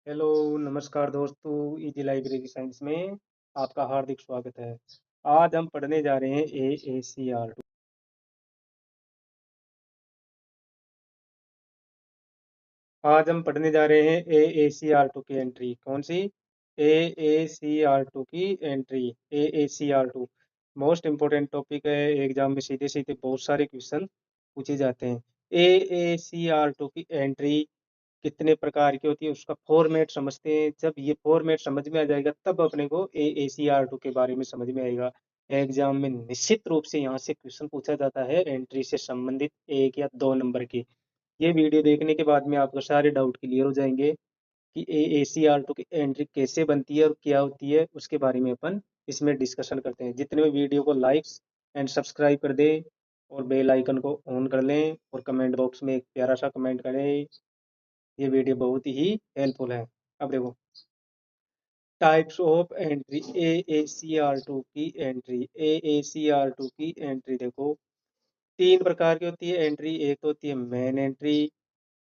Hello, नमस्कार दोस्तों। Easy library science में आपका हार्दिक स्वागत है। आज हम पढ़ने जा रहे हैं AACR2। आज हम पढ़ने जा रहे हैं AACR2 की एंट्री। कौन सी? AACR2 की entry. AACR2 most important topic है। एग्जाम में सीधे सीधे बहुत सारे क्वेश्चन पूछे जाते हैं। AACR2 की एंट्री कितने प्रकार की होती है, उसका फॉर्मेट समझते हैं। जब ये फॉर्मेट समझ में आ जाएगा तब अपने को AACR2 के बारे में समझ में आएगा। एग्जाम में निश्चित रूप से यहाँ से क्वेश्चन पूछा जाता है एंट्री से संबंधित 1 या 2 नंबर की। ये वीडियो देखने के बाद में आपको सारे डाउट क्लियर हो जाएंगे कि AACR2 की एंट्री कैसे बनती है और क्या होती है, उसके बारे में अपन इसमें डिस्कशन करते हैं। जितने भी वीडियो को लाइक्स एंड सब्सक्राइब कर दें और बेल आइकन को ऑन कर लें और कमेंट बॉक्स में एक प्यारा सा कमेंट करें। ये वीडियो बहुत ही हेल्पफुल है। अब देखो, टाइप्स ऑफ एंट्री। AACR2 की एंट्री। AACR2 की एंट्री देखो, 3 प्रकार की होती है एंट्री। एक तो होती है मेन एंट्री,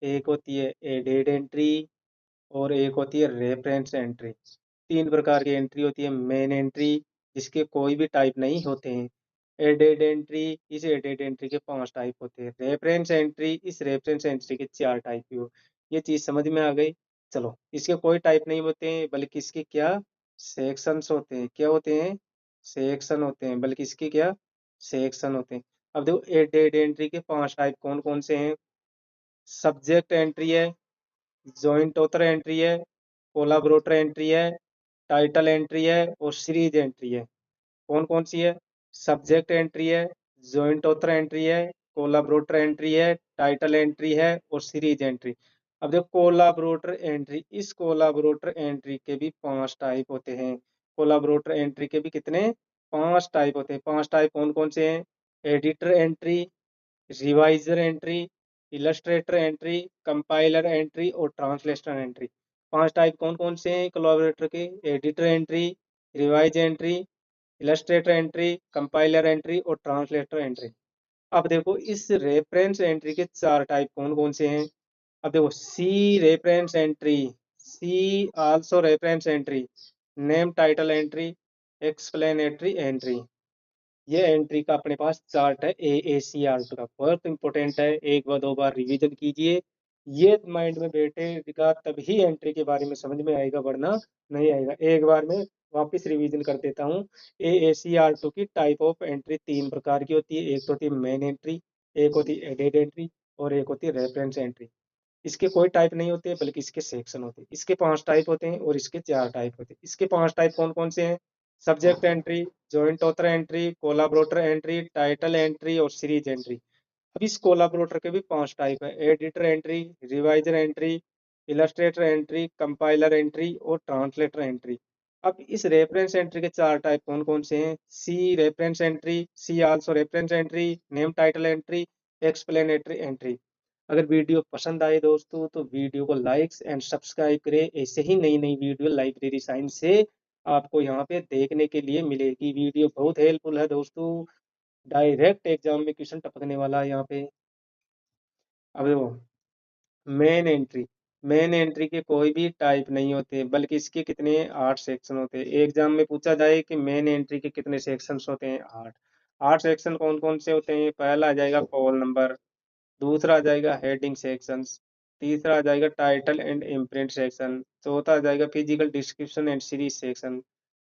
एक होती है एडेड एंट्री और एक होती है रेफरेंस एंट्री। 3 प्रकार की एंट्री होती है। मेन एंट्री जिसके कोई भी टाइप नहीं होते हैं। एडेड एंट्री, इस एडेड एंट्री के 5 टाइप होते हैं। रेफरेंस एंट्री, इस रेफरेंस एंट्री के 4 टाइप की हो। ये चीज समझ में आ गई। चलो, इसके कोई टाइप नहीं होते हैं बल्कि इसके क्या सेक्शंस होते हैं। क्या होते हैं? सेक्शन होते हैं। बल्कि इसके क्या सेक्शन होते हैं। अब देखो, एडेड एंट्री के 5 टाइप कौन कौन से हैं। सब्जेक्ट एंट्री है, जॉइंट ऑथर एंट्री है, कोलाबोरेटर एंट्री है, टाइटल एंट्री है और सीरीज एंट्री है। कौन कौन सी है? सब्जेक्ट एंट्री है, जॉइंट ऑथर एंट्री है, कोलाबोरेटर एंट्री है, टाइटल एंट्री है और सीरीज एंट्री। अब देखो, कोलाबोरेटर एंट्री, इस कोलाबोरेटर एंट्री के भी 5 टाइप होते हैं। कोलाबोरेटर एंट्री के भी कितने? 5 टाइप होते हैं। 5 टाइप कौन कौन से हैं? Editor entry, reviser entry, illustrator entry, compiler entry और ट्रांसलेटर एंट्री। 5 टाइप कौन कौन से हैं कोलैबोरेटर के? Editor entry, revise entry, illustrator entry, compiler entry और ट्रांसलेटर एंट्री। अब देखो, इस रेफरेंस एंट्री के 4 टाइप कौन कौन से हैं। अब देखो, see reference entry, see also reference entry, name title entry, explanatory entry. ये एंट्री का अपने पास चार्ट है AACR2 का। बहुत इंपॉर्टेंट है, 1 व 2 बार रिवीजन कीजिए। ये माइंड में बैठेगा तभी एंट्री के बारे में समझ में आएगा, वरना नहीं आएगा। एक बार में वापस रिवीजन कर देता हूँ। AACR2 की टाइप ऑफ एंट्री 3 प्रकार की होती है। एक तो होती है मेन एंट्री, एक होती है एडेड एंट्री और एक होती है रेफरेंस एंट्री। इसके कोई टाइप नहीं होते बल्कि इसके सेक्शन होते हैं। इसके 5 टाइप होते हैं और इसके 4 टाइप होते हैं। इसके 5 टाइप कौन कौन से हैं? Subject entry, joint author entry, collaborator entry, title entry और सीरीज एंट्री। अब इस कोलाबोरेटर के भी 5 टाइप है। Editor entry, reviser entry, illustrator entry, compiler entry और ट्रांसलेटर एंट्री। अब इस रेफरेंस एंट्री के 4 टाइप कौन कौन से हैं? See reference entry, see also reference entry, name title entry, explanatory entry. अगर वीडियो पसंद आए दोस्तों तो वीडियो को लाइक्स एंड सब्सक्राइब करें। ऐसे ही नई नई वीडियो लाइब्रेरी साइंस से आपको यहाँ पे देखने के लिए मिलेगी। वीडियो बहुत हेल्पफुल है दोस्तों। डायरेक्ट एग्जाम में क्वेश्चन टपकने वाला है यहाँ पे। अब देखो, मेन एंट्री। मेन एंट्री के कोई भी टाइप नहीं होते बल्कि इसके कितने? 8 सेक्शन होते हैं। एग्जाम में पूछा जाए कि मेन एंट्री के कितने सेक्शंस होते हैं? 8। 8 सेक्शन कौन कौन से होते हैं? पहला आ जाएगा कॉल नंबर, दूसरा आ जाएगा हेडिंग सेक्शंस, तीसरा आ जाएगा टाइटल एंड इम्प्रिंट सेक्शन, चौथा आ जाएगा physical description and series section,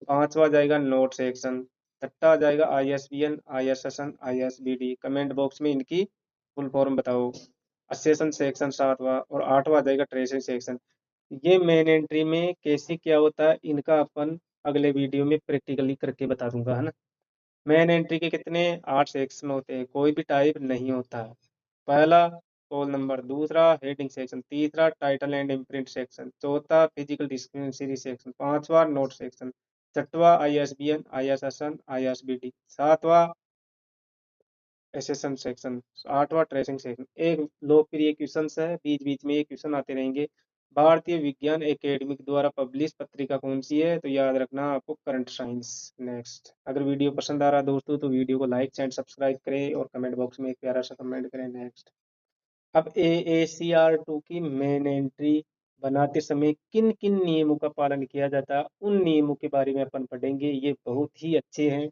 पांचवा आ जाएगा नोट सेक्शन, छठा आ जाएगा ISBN, ISSN, ISBD। Comment box में इनकी फुल फॉर्म बताओ। सेशन सेक्शन 7वां और 8वां आ जाएगा ट्रेसिंग सेक्शन। ये मेन एंट्री में कैसे क्या होता है इनका अपन अगले वीडियो में प्रैक्टिकली करके बता दूंगा, है ना। मेन एंट्री के कितने? 8 सेक्शन होते हैं। कोई भी टाइप नहीं होता है। पहला कॉल नंबर, दूसरा हेडिंग सेक्शन, तीसरा टाइटल एंड इम्प्रिंट सेक्शन, चौथा फिजिकल डिस्क्रिप्शन सीरीज सेक्शन, पांचवा नोट सेक्शन, छठवा ISBN, ISSN, ISBD, सातवां एसेशन सेक्शन, आठवां ट्रेसिंग सेक्शन। एक लोकप्रिय क्वेश्चन है, बीच बीच में ये क्वेश्चन आते रहेंगे। भारतीय विज्ञान एकेडमी द्वारा पब्लिश पत्रिका कौन सी है? तो याद रखना आपको करंट साइंस। नेक्स्ट, अगर वीडियो पसंद आ रहा है दोस्तों तो वीडियो को लाइक एंड सब्सक्राइब करें और कमेंट बॉक्स में एक प्यारा सा कमेंट करें। नेक्स्ट, अब AACR2 की मेन एंट्री बनाते समय किन किन नियमों का पालन किया जाता है, उन नियमों के बारे में अपन पढ़ेंगे। ये बहुत ही अच्छे हैं।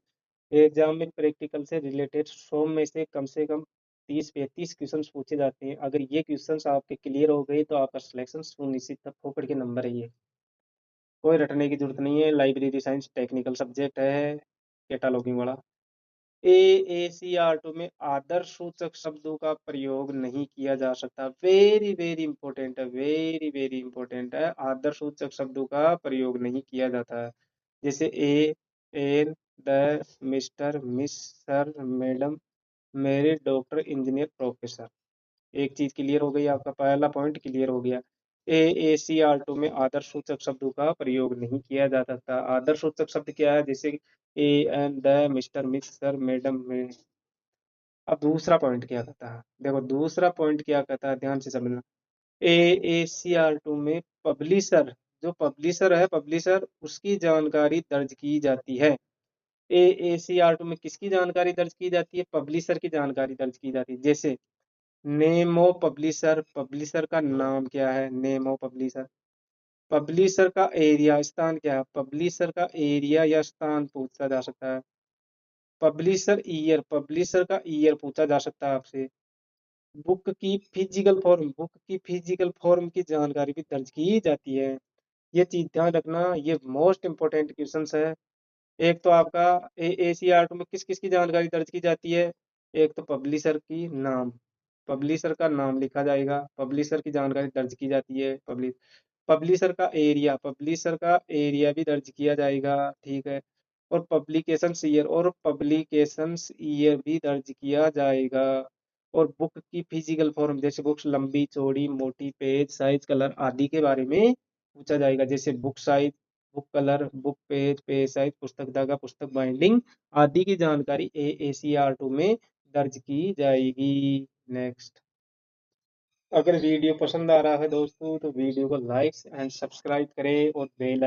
एग्जाम में प्रैक्टिकल से रिलेटेड 100 में से कम 30-35 क्वेश्चन पूछे जाते हैं। अगर ये क्वेश्चन आपके क्लियर हो गए तो आपका सिलेक्शन सुनिश्चित फोकट के नंबर है। ये कोई रटने की जरूरत नहीं है। लाइब्रेरी साइंस टेक्निकल सब्जेक्ट है, कैटालॉगिंग वाला। AACR2 में आदर्श सूचक शब्दों का प्रयोग नहीं किया जा सकता। वेरी वेरी इंपॉर्टेंट है, वेरी वेरी इंपॉर्टेंट है। आदर्श सूचक शब्दों का प्रयोग नहीं किया जाता है। जैसे a, an, the, mister, miss, sir, madam, मेरे, डॉक्टर, इंजीनियर, प्रोफेसर। एक चीज क्लियर हो गई, आपका पहला पॉइंट क्लियर हो गया। AACR2 में आदर्श सूचक शब्दों का प्रयोग नहीं किया जा सकता। आदर्श सूचक शब्द क्या है? जैसे a, an, the, mister, miss, sir, madam में। अब दूसरा पॉइंट क्या कहता है, देखो दूसरा पॉइंट क्या कहता है, ध्यान से समझना। AACR2 में पब्लिशर, जो पब्लिशर है, पब्लिशर उसकी जानकारी दर्ज की जाती है। AACR2 में किसकी जानकारी दर्ज की जाती है? पब्लिशर की जानकारी दर्ज की जाती है। जैसे नेम ऑफ पब्लिशर, पब्लिशर का नाम क्या है, नेम ऑफ पब्लिशर। पब्लिशर का एरिया, स्थान क्या है, पब्लिशर का एरिया या स्थान पूछा जा सकता है। पब्लिशर ईयर, पब्लिशर का ईयर पूछा जा सकता है आपसे। बुक की फिजिकल फॉर्म, बुक की फिजिकल फॉर्म की जानकारी भी दर्ज की जाती है। ये चीज ध्यान रखना, ये मोस्ट इंपोर्टेंट क्वेश्चन है। एक तो आपका AACR2 में किस किस की जानकारी दर्ज की जाती है? एक तो पब्लिशर की नाम, पब्लिशर का नाम लिखा जाएगा, पब्लिशर की जानकारी दर्ज की जाती है। पब्लिशर का एरिया, पब्लिशर का एरिया भी दर्ज किया जाएगा, ठीक है। और पब्लिकेशंस ईयर, और पब्लिकेशंस ईयर भी दर्ज किया जाएगा। और बुक की फिजिकल फॉर्म, जैसे बुक्स लंबी चौड़ी मोटी, पेज साइज कलर आदि के बारे में पूछा जाएगा। जैसे book size, book colour, book page, page size, पुस्तक धागा, पुस्तक बाइंडिंग आदि की जानकारी AACR2 में दर्ज की जाएगी। नेक्स्ट, अगर वीडियो पसंद आ रहा है दोस्तों तो वीडियो को लाइक एंड सब्सक्राइब करें, और बेल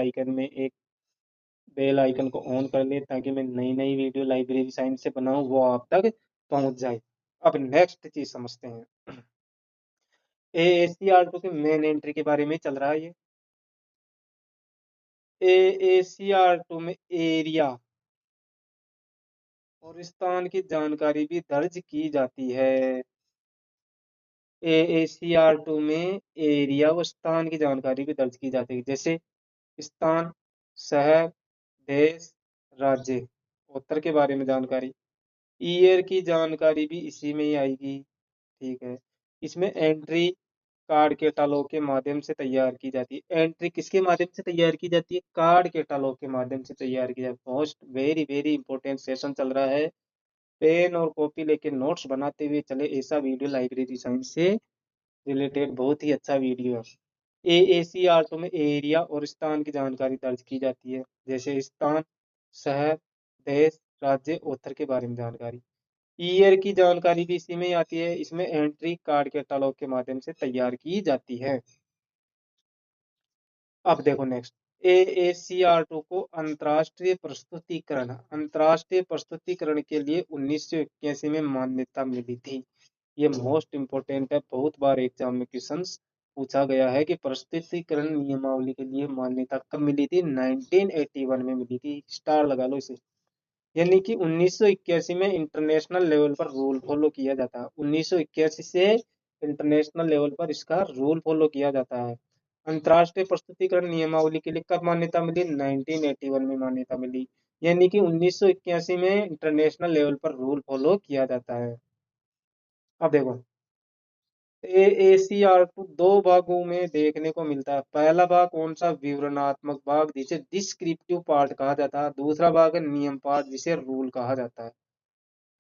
आइकन को ऑन कर लें, ताकि मैं नई नई वीडियो लाइब्रेरी साइंस से बनाऊं वो आप तक पहुंच जाए। अब नेक्स्ट चीज समझते हैं। AACR2 के मेन एंट्री के बारे में चल रहा है ये। AACR2 में एरिया और स्थान की जानकारी भी दर्ज की जाती है। AACR2 में एरिया व स्थान की जानकारी भी दर्ज की जाती है। जैसे स्थान, शहर, देश, राज्य, उत्तर के बारे में जानकारी। ईयर की जानकारी भी इसी में ही आएगी, ठीक है। इसमें एंट्री कार्ड कैटालॉग के माध्यम से तैयार की जाती है। एंट्री किसके माध्यम से तैयार की जाती है? कार्ड कैटालॉग के माध्यम से तैयार की जाती है। Most very very important session चल रहा है। पेन और कॉपी लेके नोट्स बनाते हुए चले, ऐसा वीडियो लाइब्रेरी साइंस से रिलेटेड बहुत ही अच्छा वीडियो है। AACR2 में एरिया और स्थान की जानकारी दर्ज की जाती है। जैसे स्थान, शहर, देश, राज्य, ऑथर के बारे में जानकारी। ईयर की जानकारी भी इसी में ही आती है। इसमें एंट्री कार्ड कैटालॉग के माध्यम से तैयार की जाती है। अब देखो नेक्स्ट, AACR2 को अंतर्राष्ट्रीय प्रस्तुतिकरण, अंतर्राष्ट्रीय प्रस्तुतिकरण के लिए 1981 में मान्यता मिली थी। ये मोस्ट इंपोर्टेंट है, बहुत बार एग्जाम में क्वेश्चन पूछा गया है कि प्रस्तुतिकरण नियमावली के लिए मान्यता कब मिली थी? 1981 में मिली थी। स्टार लगा लो इसे। यानी कि 1981 में इंटरनेशनल लेवल पर रूल फॉलो किया जाता है। 1981 से इंटरनेशनल लेवल पर इसका रूल फॉलो किया जाता है। अंतर्राष्ट्रीय प्रस्तुतिकरण नियमावली के लिए कब मान्यता मिली? 1981 में मान्यता मिली। यानी कि 1981 में इंटरनेशनल लेवल पर रूल फॉलो किया जाता है। अब देखो, AACR2 दो भागों में देखने को मिलता है। पहला भाग कौन सा? विवरणात्मक भाग, जिसे डिस्क्रिप्टिव पार्ट कहा जाता है। दूसरा भाग है नियम पार्ट, जिसे रूल कहा जाता है।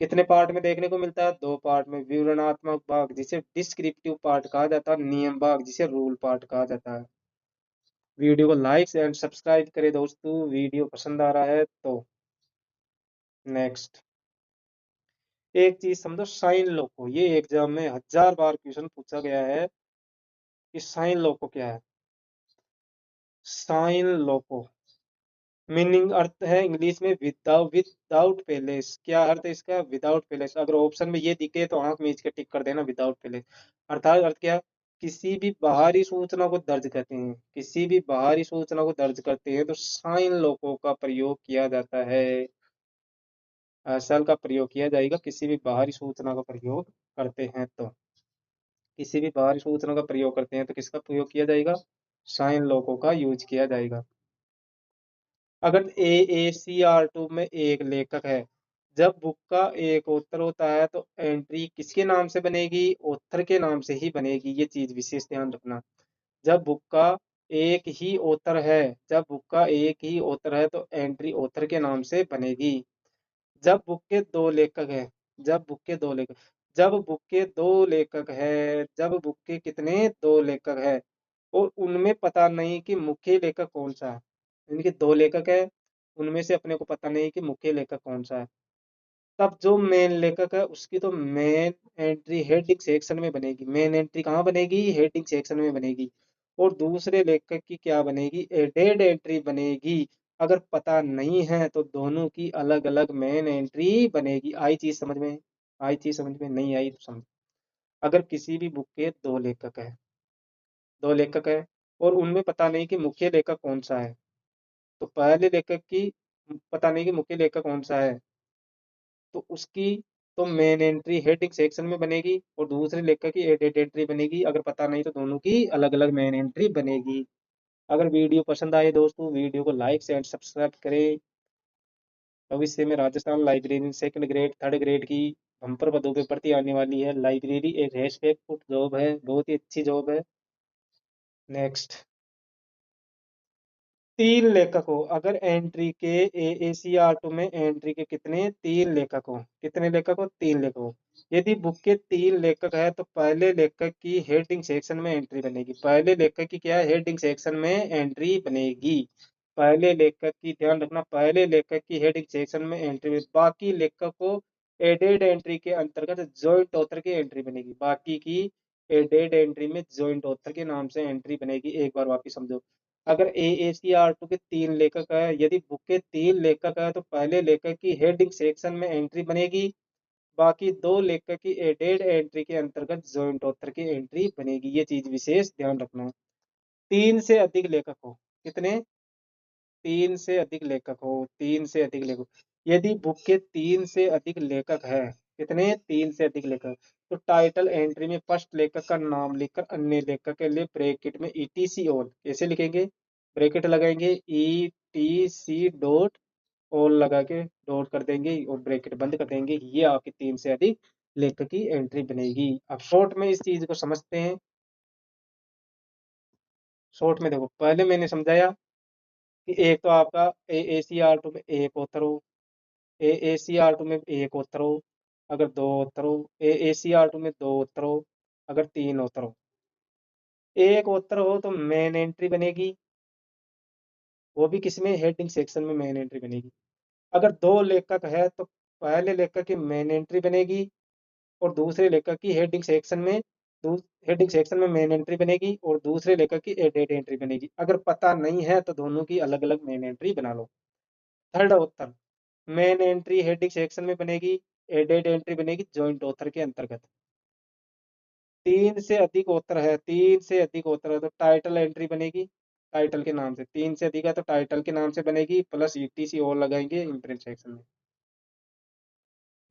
कितने पार्ट में देखने को मिलता है? दो पार्ट में। विवरणात्मक भाग जिसे डिस्क्रिप्टिव पार्ट कहा जाता है, नियम भाग जिसे रूल पार्ट कहा जाता है। वीडियो को लाइक एंड सब्सक्राइब करें दोस्तों, वीडियो पसंद आ रहा है तो। नेक्स्ट, एक चीज समझो, साइन लॉ को, ये एग्जाम में 1000 बार क्वेश्चन पूछा गया है कि साइन लॉ को क्या है। साइन लॉ को मीनिंग, अर्थ है इंग्लिश में विदाउट, विदाउट पैलेस। क्या अर्थ है इसका? Without palace. अगर ऑप्शन में ये दिखे तो आंख मीच के टिक कर देना, विदाउट पैलेस। अर्थात अर्थ क्या है? किसी भी बाहरी सूचना को दर्ज करते हैं, किसी भी बाहरी सूचना को दर्ज करते हैं तो साइन लोगों का प्रयोग किया जाता है। एसएल का प्रयोग किया जाएगा किसी भी बाहरी सूचना का प्रयोग करते हैं तो। किसी भी बाहरी सूचना का प्रयोग करते हैं तो किसका प्रयोग किया जाएगा? साइन लोगों का यूज किया जाएगा। अगर AACR2 में एक लेखक है, जब बुक का एक ऑथर होता है तो एंट्री किसके नाम से बनेगी? ऑथर के नाम से ही बनेगी। ये चीज विशेष ध्यान रखना। जब बुक का एक ही ऑथर है, जब बुक का एक ही ऑथर है तो एंट्री ऑथर के नाम से बनेगी। जब बुक के दो लेखक है, जब बुक के दो लेखक जब बुक के दो लेखक है, जब बुक के कितने दो लेखक है और उनमें पता नहीं कि मुख्य लेखक कौन सा है। इनके दो लेखक है, उनमें से अपने को पता नहीं कि मुख्य लेखक कौन सा है। तब जो मेन लेखक है उसकी तो मेन एंट्री हेडिंग सेक्शन में बनेगी। मेन एंट्री कहाँ बनेगी? हेडिंग सेक्शन में बनेगी। और दूसरे लेखक की क्या बनेगी? एडेड एंट्री बनेगी। अगर पता नहीं है तो दोनों की अलग अलग मेन एंट्री बनेगी। आई चीज समझ में? आई चीज समझ में? नहीं आई तो समझ। अगर किसी भी बुक के दो लेखक है, दो लेखक है और उनमें पता नहीं कि मुख्य लेखक कौन सा है, तो पहले लेखक की पता नहीं कि मुख्य लेखक कौन सा है तो उसकी तो मेन एंट्री हेडिंग सेक्शन में बनेगी और दूसरे लेखक की एडेड एंट्री बनेगी। अगर पता नहीं तो दोनों की अलग अलग मेन एंट्री बनेगी। अगर वीडियो पसंद आए दोस्तों, वीडियो को लाइक एंड सब्सक्राइब करें। भविष्य में Rajasthan library second grade third grade की बम्पर पदों पे भर्ती आने वाली है। लाइब्रेरी एक रेस्पेक्टफुल जॉब है, बहुत ही अच्छी जॉब है। नेक्स्ट, तीन लेखक हो। अगर एंट्री के AACR2 में एंट्री के कितने? तीन लेखक हो। कितने लेखक हो? तीन लेखक हो। यदि बुक के तीन लेखक है तो पहले लेखक की हेडिंग सेक्शन में एंट्री बनेगी। पहले लेखक की क्या है? हेडिंग सेक्शन में एंट्री बनेगी। पहले लेखक की ध्यान रखना, पहले लेखक की हेडिंग सेक्शन में एंट्री। बाकी लेखक को एडेड एंट्री के अंतर्गत जॉइंट ऑथर की एंट्री बनेगी। बाकी की एडेड एंट्री में जॉइंट ऑथर के नाम से एंट्री बनेगी। एक बार वापिस समझो। अगर AACR2 के तीन लेखक है, यदि बुक के तीन लेखक है तो पहले लेखक की हेडिंग सेक्शन में एंट्री बनेगी। बाकी दो लेखक की एडेड एंट्री के अंतर्गत जॉइंट ऑथर की एंट्री बनेगी। ये चीज विशेष ध्यान रखना। तीन से अधिक लेखक हो। कितने? तीन से अधिक लेखक हो। तीन से अधिक लेखक। यदि बुक के तीन से अधिक लेखक है, कितने? तीन से अधिक लेखक, तो टाइटल एंट्री में फर्स्ट लेखक का नाम लिखकर अन्य लेखक के लिए ब्रैकेट में ETC ऑल कैसे लिखेंगे? ब्रैकेट लगाएंगे, ETC डॉट ऑल लगा के डॉट कर देंगे और ब्रैकेट बंद कर देंगे। ये आपकी तीन से अधिक लेखक की एंट्री बनेगी। अब शॉर्ट में इस चीज को समझते हैं। शॉर्ट में देखो, पहले मैंने समझाया कि एक तो आपका AACR2 में एक ऑथर हो, AACR2 में एक उत्तर हो। अगर दो उत्तर हो, AACR2 में दो उत्तर हो। अगर तीन उत्तर हो, एक उत्तर हो तो मेन एंट्री बनेगी। वो भी किसमें? हेडिंग सेक्शन में मेन एंट्री बनेगी। अगर दो लेखक है तो पहले लेखक की मेन एंट्री बनेगी और दूसरे लेखक की हेडिंग सेक्शन में हेडिंग सेक्शन में मेन एंट्री बनेगी और दूसरे लेखक की एडेड एंट्री बनेगी। अगर पता नहीं है तो दोनों की अलग अलग मेन एंट्री बना लो। थर्ड उत्तर, मेन एंट्री हेडिंग सेक्शन में बनेगी, एडेड एंट्री बनेगी जॉइंट ऑथर के अंतर्गत। तीन से अधिक ऑथर है, तीन से अधिक ऑथर है तो टाइटल एंट्री बनेगी टाइटल के नाम से। तीन से अधिक है तो टाइटल के नाम से बनेगी प्लस ETC और लगाएंगे इम्प्रिंट सेक्शन में।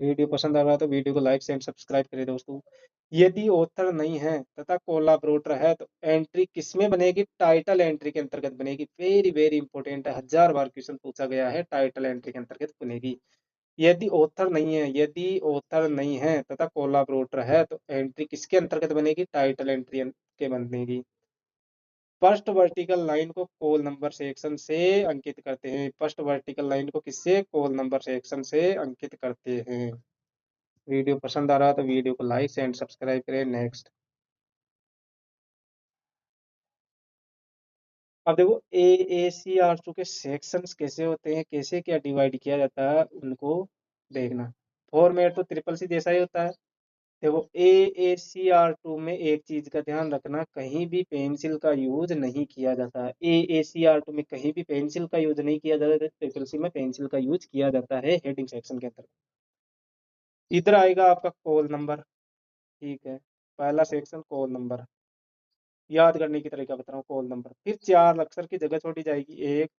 वीडियो पसंद आ रहा है तो वीडियो को लाइक एंड सब्सक्राइब करें दोस्तों। यदि ऑथर नहीं है तथा कोलाबोरेटर है तो एंट्री किसमें बनेगी? टाइटल एंट्री के अंतर्गत बनेगी। वेरी वेरी इंपॉर्टेंट है, 1000 बार क्वेश्चन पूछा गया है। टाइटल एंट्री के अंतर्गत बनेगी। यदि ऑथर नहीं है, यदि ऑथर नहीं है तथा कोलाबोरेटर है तो एंट्री किसके अंतर्गत बनेगी? टाइटल एंट्री के बनेगी। फर्स्ट वर्टिकल लाइन को कॉल नंबर सेक्शन से अंकित करते हैं। फर्स्ट वर्टिकल लाइन को किससे? कॉल नंबर सेक्शन से अंकित करते हैं। वीडियो पसंद आ रहा है तो वीडियो को लाइक एंड सब्सक्राइब करें। नेक्स्ट, अब देखो AACR2 के सेक्शंस कैसे होते हैं, कैसे क्या डिवाइड किया जाता है, उनको देखना। फॉर्मेट तो ट्रिपल सी जैसा ही होता है। देखो AACR2 में एक चीज का ध्यान रखना, कहीं भी पेंसिल का यूज नहीं किया जाता है। AACR2 में कहीं भी पेंसिल का यूज नहीं किया जाता है। ट्रिपल सी में पेंसिल का यूज किया जाता है हेडिंग सेक्शन के अंदर। इधर आएगा आपका कॉल नंबर। ठीक है, पहला सेक्शन कॉल नंबर। याद करने की तरीका बता रहा हूँ, कॉल नंबर, फिर 4 अक्षर की जगह छोड़ी जाएगी, 1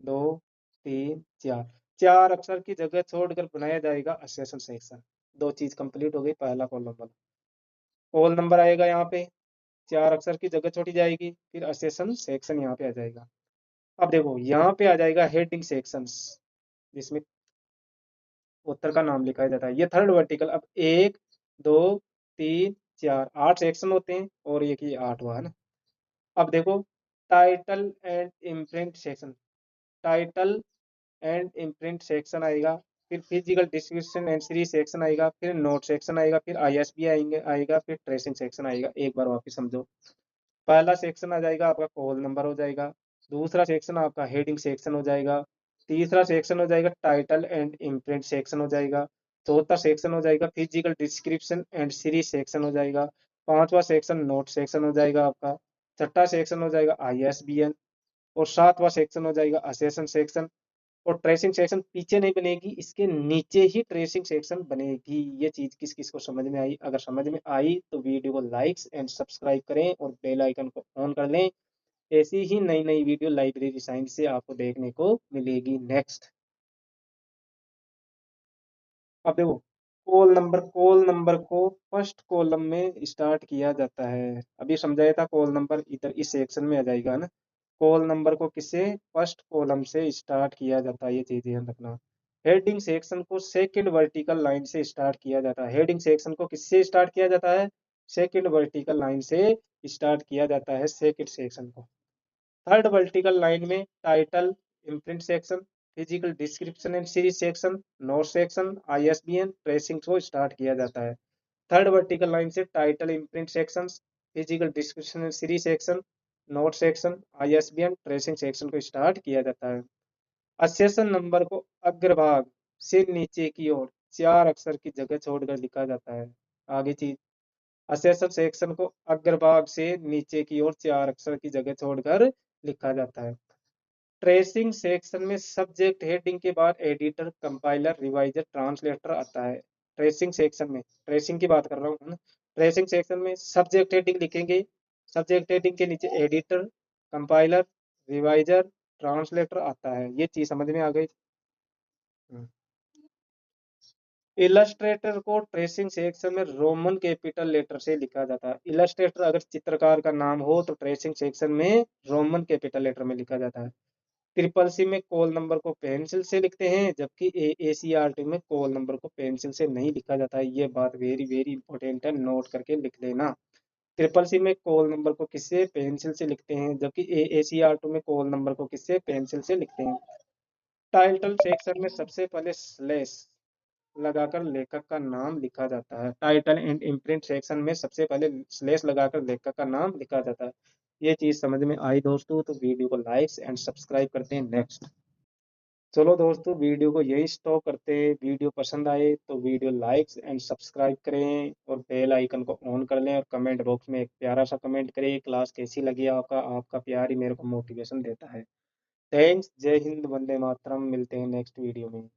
2 3 4, 4 अक्षर की जगह छोड़कर बनाया जाएगा असेसन सेक्शन। दो चीज कंप्लीट हो गई, पहला कॉल नंबर, कॉल नंबर आएगा यहाँ पे, 4 अक्षर की जगह छोड़ी जाएगी, फिर असेसन सेक्शन यहाँ पे आ जाएगा। अब देखो यहाँ पे आ जाएगा हेडिंग सेक्शंस, जिसमें उत्तर का नाम लिखा जाता है, ये थर्ड वर्टिकल। अब 1 2 3 4, 8 सेक्शन होते हैं, और एक ये 8वां है ना। अब देखो title and imprint section, title and imprint section आएगा, फिर physical description and series section आएगा, फिर नोट सेक्शन आएगा, फिर आईएसबी आएगा, फिर ट्रेसिंग सेक्शन आएगा। एक बार वापिस समझो, पहला सेक्शन आ जाएगा आपका कॉल नंबर हो जाएगा, दूसरा सेक्शन आपका हेडिंग सेक्शन हो जाएगा, तीसरा सेक्शन हो जाएगा टाइटल एंड इम्प्रिंट सेक्शन हो जाएगा, चौथा सेक्शन हो जाएगा physical description and series section हो जाएगा, पांचवा सेक्शन नोट सेक्शन हो जाएगा आपका, छठा सेक्शन हो जाएगा आईएसबीएन, और सातवां सेक्शन हो जाएगा असेसन सेक्शन। और ट्रेसिंग सेक्शन पीछे नहीं बनेगी, इसके नीचे ही ट्रेसिंग सेक्शन बनेगी। ये चीज किस किस को समझ में आई? अगर समझ में आई तो वीडियो को लाइक्स एंड सब्सक्राइब करें और बेल आइकन को ऑन कर लें। ऐसी ही नई नई वीडियो लाइब्रेरी साइंस से आपको देखने को मिलेगी नेक्स्ट। अब देखो कॉल नंबर को फर्स्ट कॉलम में स्टार्ट किया जाता है, अभी समझाया था, कॉल नंबर इधर इस सेक्शन में आ जाएगा ना। कॉल नंबर को किससे? फर्स्ट कॉलम से स्टार्ट किया जाता है, ये चीज ध्यान रखना। हेडिंग सेक्शन को सेकंड वर्टिकल लाइन से स्टार्ट किया जाता है, हेडिंग सेक्शन को किससे स्टार्ट किया जाता है? सेकंड वर्टिकल लाइन से स्टार्ट किया जाता है सेकंड सेक्शन को। थर्ड वर्टिकल लाइन में title, imprint section, physical description and series section, note section, ISBN, tracing को स्टार्ट किया जाता है। थर्ड वर्टिकल लाइन से title, imprint section, physical description and series section, note section, ISBN, tracing section को start किया जाता है। असेसन नंबर को अग्रभाग से नीचे की ओर 4 अक्षर की जगह छोड़कर लिखा जाता है। आगे चीज, असेसन सेक्शन को अग्रभाग से नीचे की ओर 4 अक्षर की जगह छोड़कर लिखा जाता है। ट्रेसिंग सेक्शन में सब्जेक्ट हेडिंग के बाद एडिटर, कंपाइलर, रिवाइजर, ट्रांसलेटर आता है। ट्रेसिंग सेक्शन में, ट्रेसिंग की बात कर रहा हूँ, ट्रेसिंग सेक्शन में सब्जेक्ट हेडिंग लिखेंगे, सब्जेक्ट हेडिंग के नीचे एडिटर, कंपाइलर, रिवाइजर, ट्रांसलेटर आता है। ये चीज समझ में आ गई। इलस्ट्रेटर को ट्रेसिंग सेक्शन में रोमन कैपिटल लेटर से लिखा जाता है। इलस्ट्रेटर अगर चित्रकार का नाम हो तो ट्रेसिंग सेक्शन में रोमन कैपिटल लेटर में लिखा जाता है। ट्रिपल सी में कॉल नंबर को पेंसिल से लिखते हैं, जबकि AACRT में कॉल नंबर को पेंसिल से नहीं लिखा जाता है। ये बात वेरी वेरी इंपॉर्टेंट है, नोट करके लिख लेना। ट्रिपल सी में कॉल नंबर को किससे? पेंसिल से लिखते हैं, जबकि AACR2 में कॉल नंबर को किससे? पेंसिल से लिखते हैं। टाइटल सेक्शन में सबसे पहले स्लैश लगाकर लेखक का नाम लिखा जाता है। टाइटल एंड इम्प्रिंट सेक्शन में सबसे पहले स्लैश लगाकर लेखक का नाम लिखा जाता है। ये चीज समझ में आई दोस्तों? तो वीडियो को लाइक्स एंड सब्सक्राइब करते हैं नेक्स्ट। चलो दोस्तों, वीडियो को यही स्टॉप करते हैं। वीडियो पसंद आए तो वीडियो लाइक्स एंड सब्सक्राइब करें और बेल आइकन को ऑन कर लें, और कमेंट बॉक्स में एक प्यारा सा कमेंट करें, क्लास कैसी लगी आपका। आपका प्यार ही मेरे को मोटिवेशन देता है। थैंक्स, जय हिंद, वंदे मातरम। मिलते हैं नेक्स्ट वीडियो में।